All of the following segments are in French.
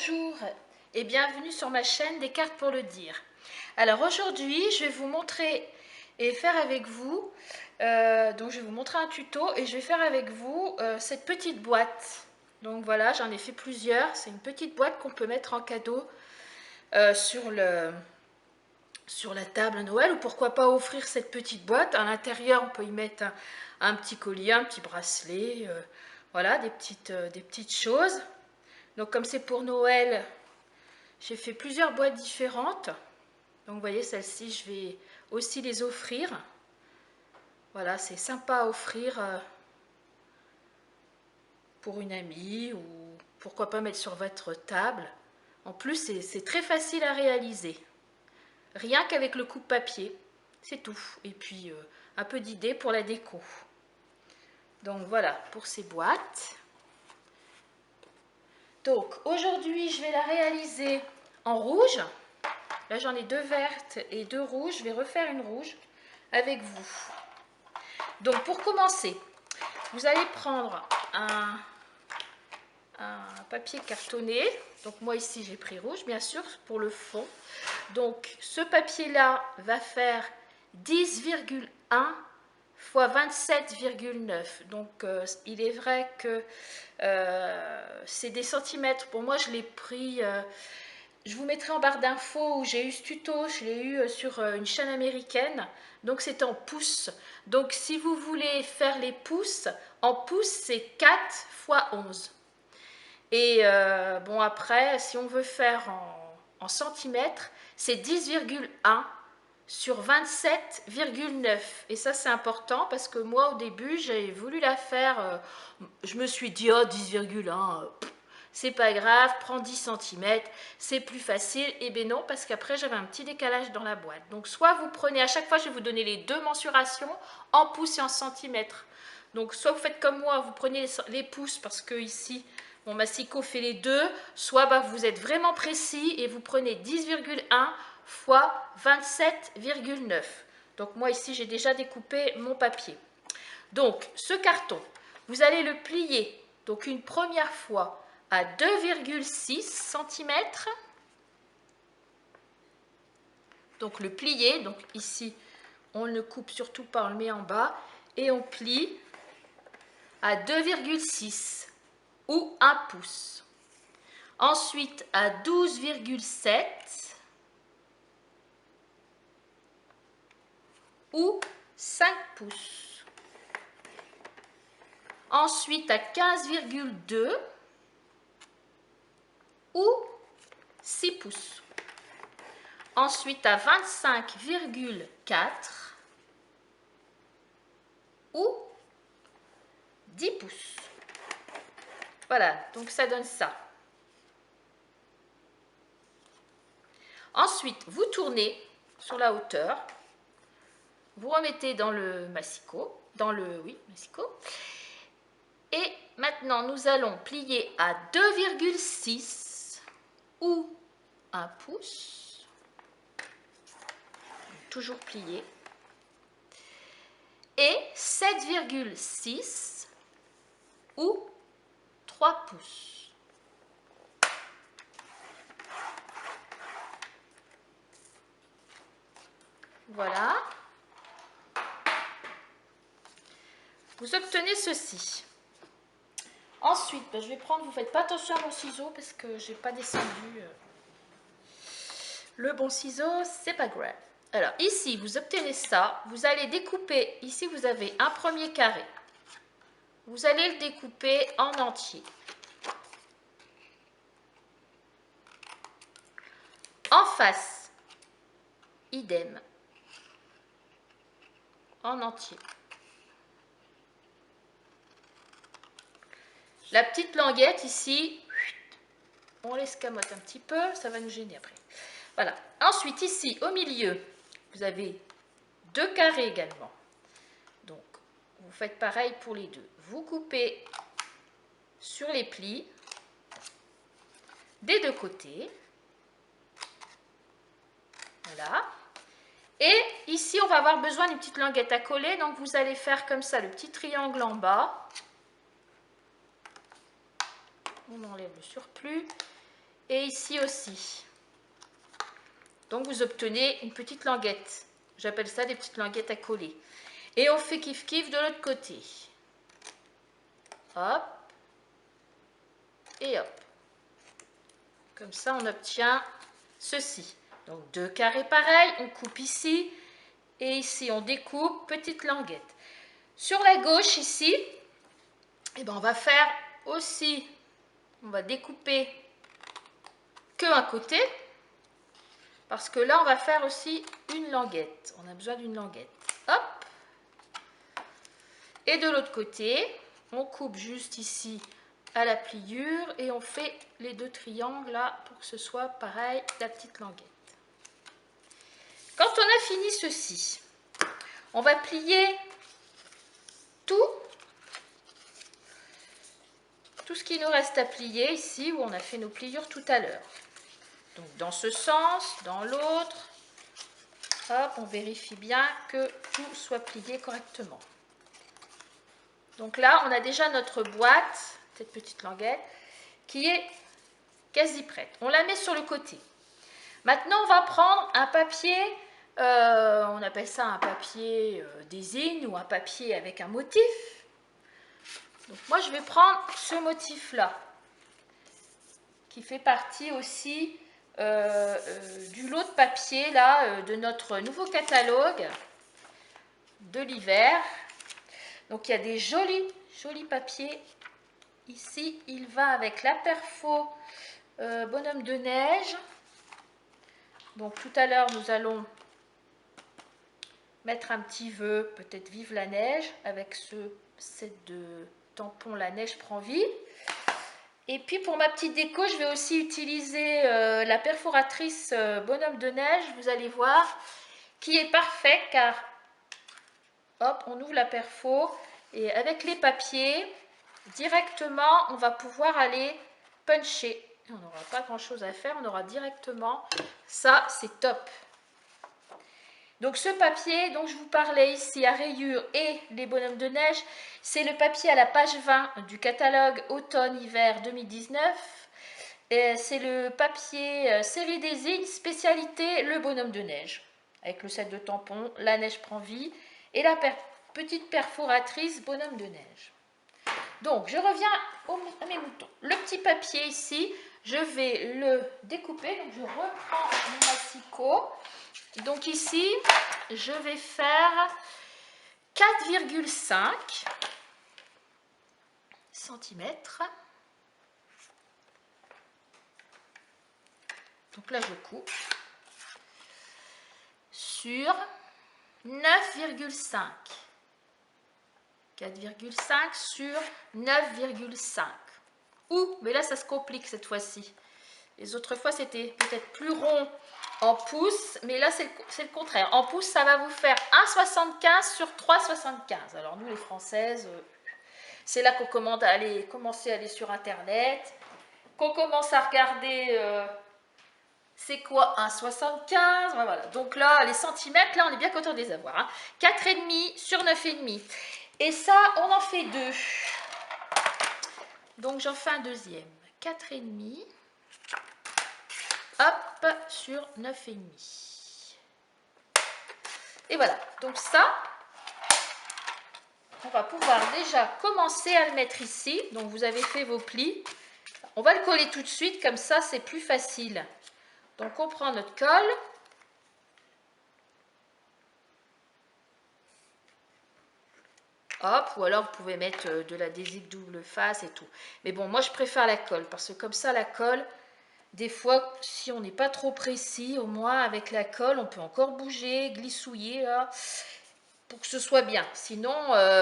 Bonjour et bienvenue sur ma chaîne des cartes pour le dire. Alors aujourd'hui je vais vous montrer et faire avec vous, donc je vais vous montrer un tuto et je vais faire avec vous cette petite boîte. Donc voilà, j'en ai fait plusieurs, c'est une petite boîte qu'on peut mettre en cadeau sur la table à Noël, ou pourquoi pas offrir cette petite boîte. À l'intérieur on peut y mettre un petit collier, un petit bracelet, voilà, des petites choses. Donc comme c'est pour Noël, j'ai fait plusieurs boîtes différentes. Donc vous voyez, celle-ci, je vais aussi les offrir. Voilà, c'est sympa à offrir pour une amie ou pourquoi pas mettre sur votre table. En plus, c'est très facile à réaliser. Rien qu'avec le coupe-papier, c'est tout. Et puis un peu d'idées pour la déco. Donc voilà pour ces boîtes. Donc aujourd'hui, je vais la réaliser en rouge. Là, j'en ai deux vertes et deux rouges. Je vais refaire une rouge avec vous. Donc, pour commencer, vous allez prendre un papier cartonné. Donc, moi, ici, j'ai pris rouge, bien sûr, pour le fond. Donc, ce papier-là va faire 10,1 fois 27,9. Donc, il est vrai que c'est des centimètres. Pour moi, je l'ai pris... je vous mettrai en barre d'infos où j'ai eu ce tuto, je l'ai eu sur une chaîne américaine, donc c'est en pouces. Donc si vous voulez faire les pouces, en pouces c'est 4 fois 11. Et bon après, si on veut faire en centimètres, c'est 10,1 sur 27,9. Et ça c'est important parce que moi au début j'ai voulu la faire, je me suis dit oh 10,1, c'est pas grave, prends 10 cm, c'est plus facile. Et bien non, parce qu'après j'avais un petit décalage dans la boîte. Donc soit vous prenez, à chaque fois je vais vous donner les deux mensurations en pouces et en centimètres. Donc soit vous faites comme moi, vous prenez les pouces parce que ici mon massicot fait les deux, soit bah, vous êtes vraiment précis et vous prenez 10,1 fois 27,9. Donc moi ici j'ai déjà découpé mon papier. Donc ce carton, vous allez le plier donc une première fois à 2,6 cm. Donc le plier, donc ici on ne coupe surtout pas, on le met en bas et on plie à 2,6 ou 1 pouce. Ensuite à 12,7 ou 5 pouces. Ensuite à 15,2 ou 6 pouces. Ensuite à 25,4 ou 10 pouces. Voilà, donc ça donne ça. Ensuite, vous tournez sur la hauteur, vous remettez dans le massicot, massicot. Et maintenant, nous allons plier à 2,6 ou 1 pouce. Toujours plié. Et 7,6 ou 3 pouces. Voilà. Vous obtenez ceci. Ensuite, je vais prendre, vous ne faites pas attention à mon ciseau parce que je n'ai pas descendu le bon ciseau, c'est pas grave. Alors ici, vous obtenez ça, vous allez découper, ici vous avez un premier carré. Vous allez le découper en entier. En face, idem, en entier. La petite languette ici, on l'escamote un petit peu, ça va nous gêner après. Voilà. Ensuite, ici, au milieu, vous avez deux carrés également. Donc, vous faites pareil pour les deux. Vous coupez sur les plis des deux côtés. Voilà. Et ici, on va avoir besoin d'une petite languette à coller. Donc, vous allez faire comme ça, le petit triangle en bas. On enlève le surplus. et ici aussi. Donc vous obtenez une petite languette. J'appelle ça des petites languettes à coller. Et on fait kiff-kiff de l'autre côté. Hop. Et hop. Comme ça, on obtient ceci. Donc 2 carrés pareils, on coupe ici. Et ici, on découpe, petite languette. Sur la gauche, ici, eh ben, on va faire aussi, on va découper que un côté. Parce que là, on va faire aussi une languette. On a besoin d'une languette. Hop. Et de l'autre côté, on coupe juste ici à la pliure et on fait les 2 triangles là pour que ce soit pareil, la petite languette. Quand on a fini ceci, on va plier tout ce qui nous reste à plier ici où on a fait nos pliures tout à l'heure. Donc dans ce sens, dans l'autre, hop, on vérifie bien que tout soit plié correctement. Donc là, on a déjà notre boîte, cette petite languette, qui est quasi prête. On la met sur le côté. Maintenant, on va prendre un papier, on appelle ça un papier désigne ou un papier avec un motif. Donc moi, je vais prendre ce motif-là, qui fait partie aussi du lot de papier là, de notre nouveau catalogue de l'hiver. Donc il y a des jolis papiers. Ici, il va avec la perfo bonhomme de neige. Donc tout à l'heure, nous allons mettre un petit vœu, peut-être vive la neige, avec ce set de tampons la neige prend vie. Et puis pour ma petite déco, je vais aussi utiliser la perforatrice bonhomme de neige, vous allez voir, qui est parfait car hop, on ouvre la perfo et avec les papiers, directement, on va pouvoir aller puncher. On n'aura pas grand chose à faire, on aura directement, ça c'est top. Donc ce papier dont je vous parlais ici à rayures et les bonhommes de neige, c'est le papier à la page 20 du catalogue automne-hiver 2019. C'est le papier série désigne spécialité le bonhomme de neige. Avec le set de tampons, la neige prend vie et la petite perforatrice bonhomme de neige. Donc je reviens à mes moutons. Le petit papier ici, je vais le découper. Donc je reprends mon massicot. Donc ici, je vais faire 4,5 cm. Donc là, je coupe sur 9,5. 4,5 sur 9,5. Ouh, mais là, ça se complique cette fois-ci. Les autres fois, c'était peut-être plus rond en pouces, mais là, c'est le contraire. En pouces, ça va vous faire 1,75 sur 3,75. Alors, nous, les Françaises, c'est là qu'on commence à aller sur Internet, qu'on commence à regarder c'est quoi 1,75. Voilà. Donc là, les centimètres, là, on est bien content de les avoir. Hein. 4,5 sur 9,5. Et ça, on en fait 2. Donc, j'en fais un deuxième. 4,5. Hop, sur 9,5. Et voilà. Donc ça, on va pouvoir déjà commencer à le mettre ici. Donc, vous avez fait vos plis. On va le coller tout de suite. Comme ça, c'est plus facile. Donc, on prend notre colle. Hop, ou alors vous pouvez mettre de l'adhésif double face et tout. Mais bon, moi je préfère la colle parce que comme ça la colle, des fois si on n'est pas trop précis, au moins avec la colle on peut encore bouger, glissouiller là, pour que ce soit bien. Sinon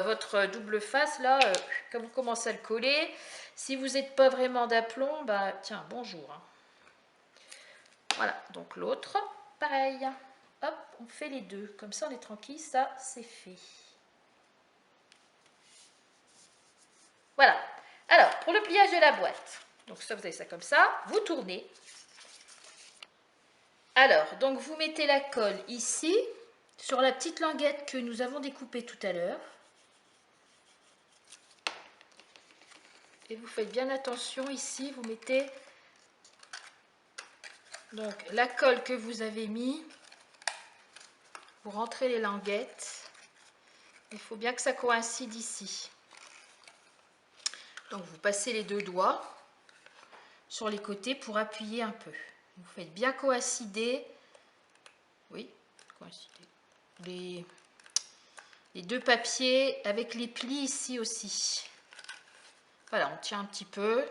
votre double face là, quand vous commencez à le coller, si vous n'êtes pas vraiment d'aplomb, bah tiens, bonjour. Hein. Voilà, donc l'autre, pareil. Hop, on fait les deux. Comme ça on est tranquille, ça c'est fait. Voilà. Alors, pour le pliage de la boîte, donc ça, vous avez ça comme ça, vous tournez. Alors, donc vous mettez la colle ici, sur la petite languette que nous avons découpée tout à l'heure. Et vous faites bien attention ici, vous mettez Donc la colle que vous avez mis, vous rentrez les languettes. Il faut bien que ça coïncide ici. Donc vous passez les deux doigts sur les côtés pour appuyer un peu. Vous faites bien coïncider, oui, coïncider les deux papiers avec les plis ici aussi. Voilà, on tient un petit peu.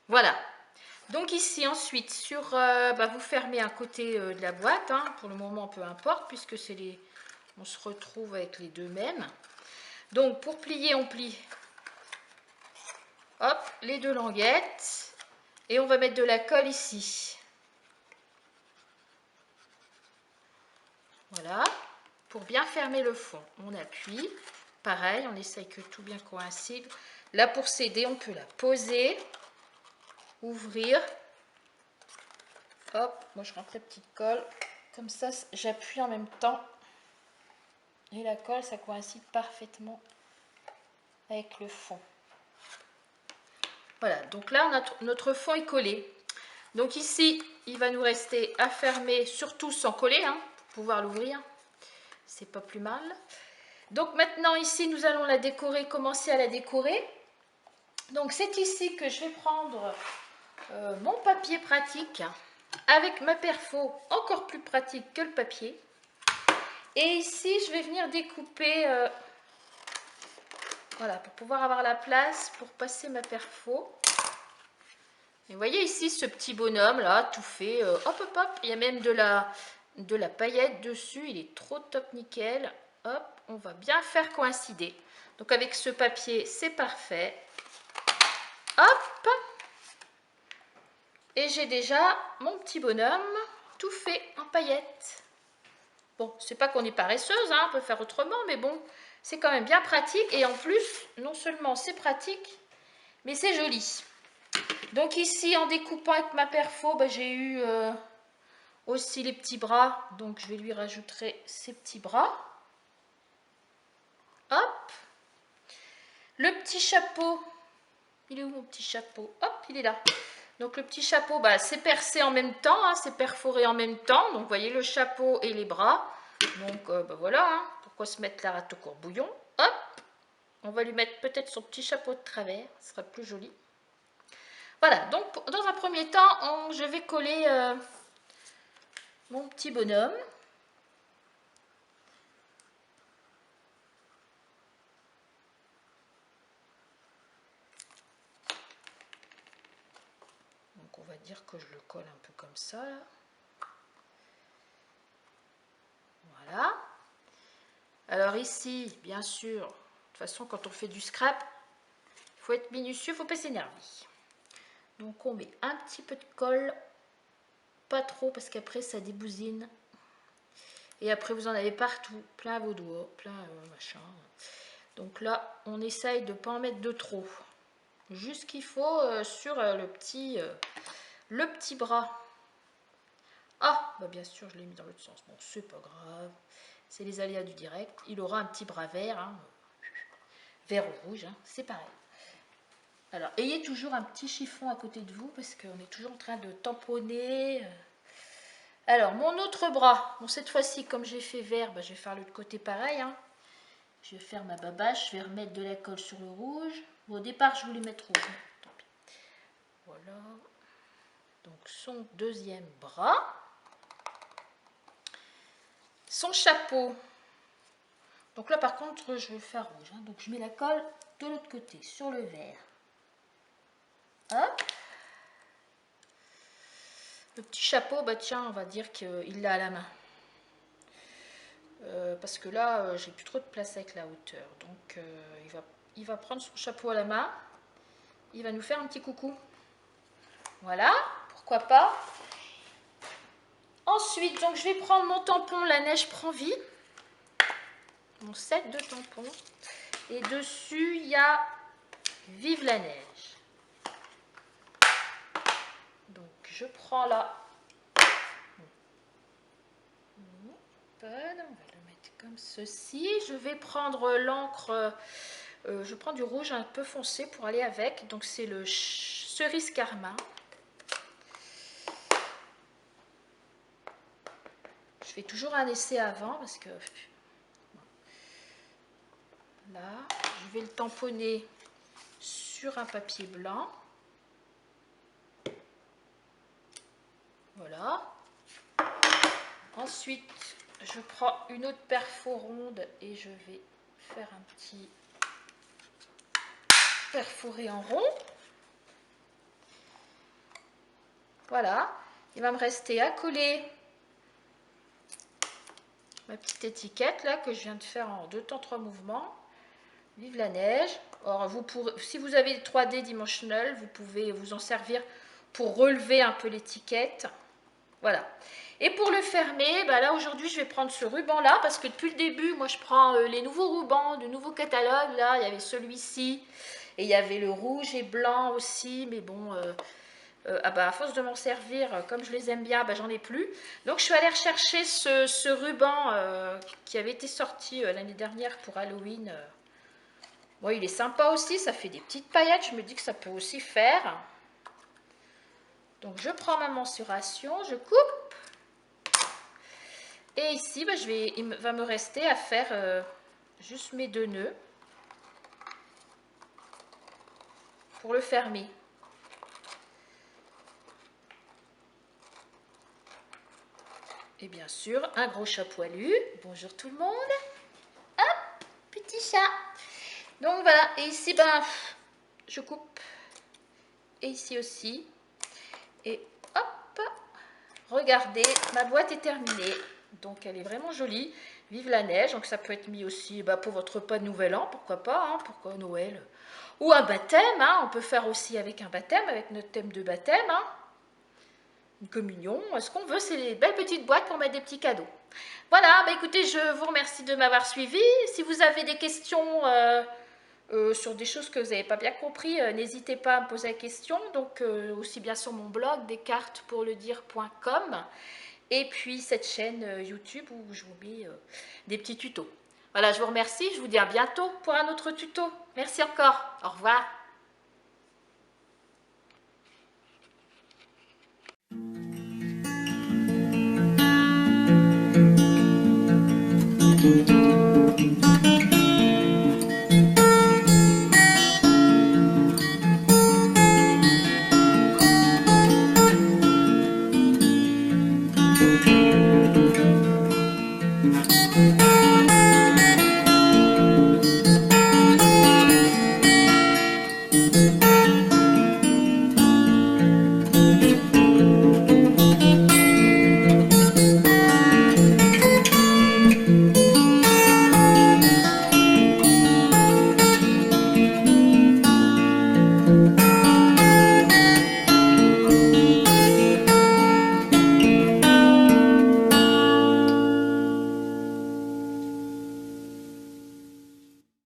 Voilà. Donc ici ensuite, vous fermez un côté de la boîte, hein, pour le moment peu importe, puisque on se retrouve avec les deux mêmes. Donc pour plier, on plie, hop, les deux languettes, et on va mettre de la colle ici. Voilà, pour bien fermer le fond, on appuie, pareil, on essaye que tout bien coïncide. Là pour s'aider, on peut la poser, ouvrir. Hop, moi je rentre la petite colle, comme ça j'appuie en même temps. Et la colle, ça coïncide parfaitement avec le fond. Voilà, donc là notre fond est collé. Donc ici, il va nous rester à fermer, surtout sans coller, hein, pour pouvoir l'ouvrir. C'est pas plus mal. Donc maintenant ici, nous allons la décorer, commencer à la décorer. Donc c'est ici que je vais prendre mon papier pratique avec ma perfo, encore plus pratique que le papier. Et ici, je vais venir découper, voilà, pour pouvoir avoir la place pour passer ma perfo. Et vous voyez ici ce petit bonhomme là, tout fait, hop hop hop, il y a même de la paillette dessus, il est trop top nickel. Hop, on va bien faire coïncider. Donc avec ce papier, c'est parfait. Hop, et j'ai déjà mon petit bonhomme tout fait en paillettes. Bon, c'est pas qu'on est paresseuse, hein, on peut faire autrement, mais bon, c'est quand même bien pratique. Et en plus, non seulement c'est pratique, mais c'est joli. Donc ici, en découpant avec ma perfo, j'ai eu aussi les petits bras. Donc je vais lui rajouter ces petits bras. Hop. Le petit chapeau. Il est où mon petit chapeau? Hop, il est là. Donc le petit chapeau, c'est percé en même temps, hein, c'est perforé en même temps. Donc vous voyez le chapeau et les bras. Donc voilà, hein, pourquoi se mettre la rate au courbouillon? Hop, on va lui mettre peut-être son petit chapeau de travers, ce sera plus joli. Voilà, donc dans un premier temps, je vais coller mon petit bonhomme. Donc on va dire que je le colle un peu comme ça. Là. Voilà. Alors ici, bien sûr, de toute façon, quand on fait du scrap, il faut être minutieux, il ne faut pas s'énerver. Donc on met un petit peu de colle, pas trop parce qu'après ça débousine. Et après vous en avez partout, plein vos doigts, plein machin. Donc là, on essaye de ne pas en mettre de trop. Juste qu'il faut sur le petit bras. Ah, bien sûr, je l'ai mis dans l'autre sens. Bon, c'est pas grave. C'est les aléas du direct. Il aura un petit bras vert, hein, vert ou rouge, hein, c'est pareil. Alors, ayez toujours un petit chiffon à côté de vous parce qu'on est toujours en train de tamponner. Alors, mon autre bras, bon, cette fois-ci, comme j'ai fait vert, je vais faire l'autre côté pareil. Hein. Je vais faire ma babache, je vais remettre de la colle sur le rouge. Bon, au départ, je voulais mettre rouge. Tant pis. Voilà. Donc, son deuxième bras. Son chapeau. Donc là, par contre, je vais faire rouge. Hein. Donc, je mets la colle de l'autre côté, sur le vert. Hop. Le petit chapeau, tiens, on va dire qu'il l'a à la main. Parce que là, j'ai plus trop de place avec la hauteur. Donc, il va prendre son chapeau à la main. Il va nous faire un petit coucou. Voilà, pourquoi pas. Ensuite, donc, je vais prendre mon tampon La Neige Prend Vie. Mon set de tampons. Et dessus, il y a Vive la neige. Donc, je prends là. On va le mettre comme ceci. Je vais prendre l'encre Je prends du rouge un peu foncé pour aller avec. Donc c'est le cerise carmin. Je fais toujours un essai avant parce que là, je vais le tamponner sur un papier blanc. Voilà. Ensuite, je prends une autre perfo ronde et je vais faire un petit perforé en rond. Voilà. Il va me rester à coller ma petite étiquette là que je viens de faire en 2 temps 3 mouvements. Vive la neige. Or, vous pourrez, si vous avez 3D Dimensional, vous pouvez vous en servir pour relever un peu l'étiquette. Voilà. Et pour le fermer, bah là aujourd'hui je vais prendre ce ruban là parce que depuis le début, moi je prends les nouveaux rubans du nouveau catalogue. Là, il y avait celui-ci et il y avait le rouge et blanc aussi, mais bon, à force de m'en servir, comme je les aime bien, j'en ai plus. Donc je suis allée rechercher ce ruban qui avait été sorti l'année dernière pour Halloween. Bon, il est sympa aussi, ça fait des petites paillettes, je me dis que ça peut aussi faire. Donc je prends ma mensuration, je coupe. Et ici, il va me rester à faire juste mes 2 nœuds pour le fermer. Et bien sûr, un gros chat poilu. Bonjour tout le monde. Hop, petit chat. Donc voilà, et ici, je coupe. Et ici aussi. Et hop, regardez, ma boîte est terminée. Donc elle est vraiment jolie. Vive la neige, donc ça peut être mis aussi pour votre repas de nouvel an, pourquoi pas, hein, pourquoi Noël. Ou un baptême, hein, on peut faire aussi avec un baptême, avec notre thème de baptême. Hein. Une communion, ce qu'on veut, c'est les belles petites boîtes pour mettre des petits cadeaux. Voilà, écoutez, je vous remercie de m'avoir suivi. Si vous avez des questions sur des choses que vous n'avez pas bien compris, n'hésitez pas à me poser la question. Donc aussi bien sur mon blog descartespourledire.com et puis cette chaîne YouTube où je vous mets des petits tutos. Voilà, je vous remercie, je vous dis à bientôt pour un autre tuto. Merci encore, au revoir.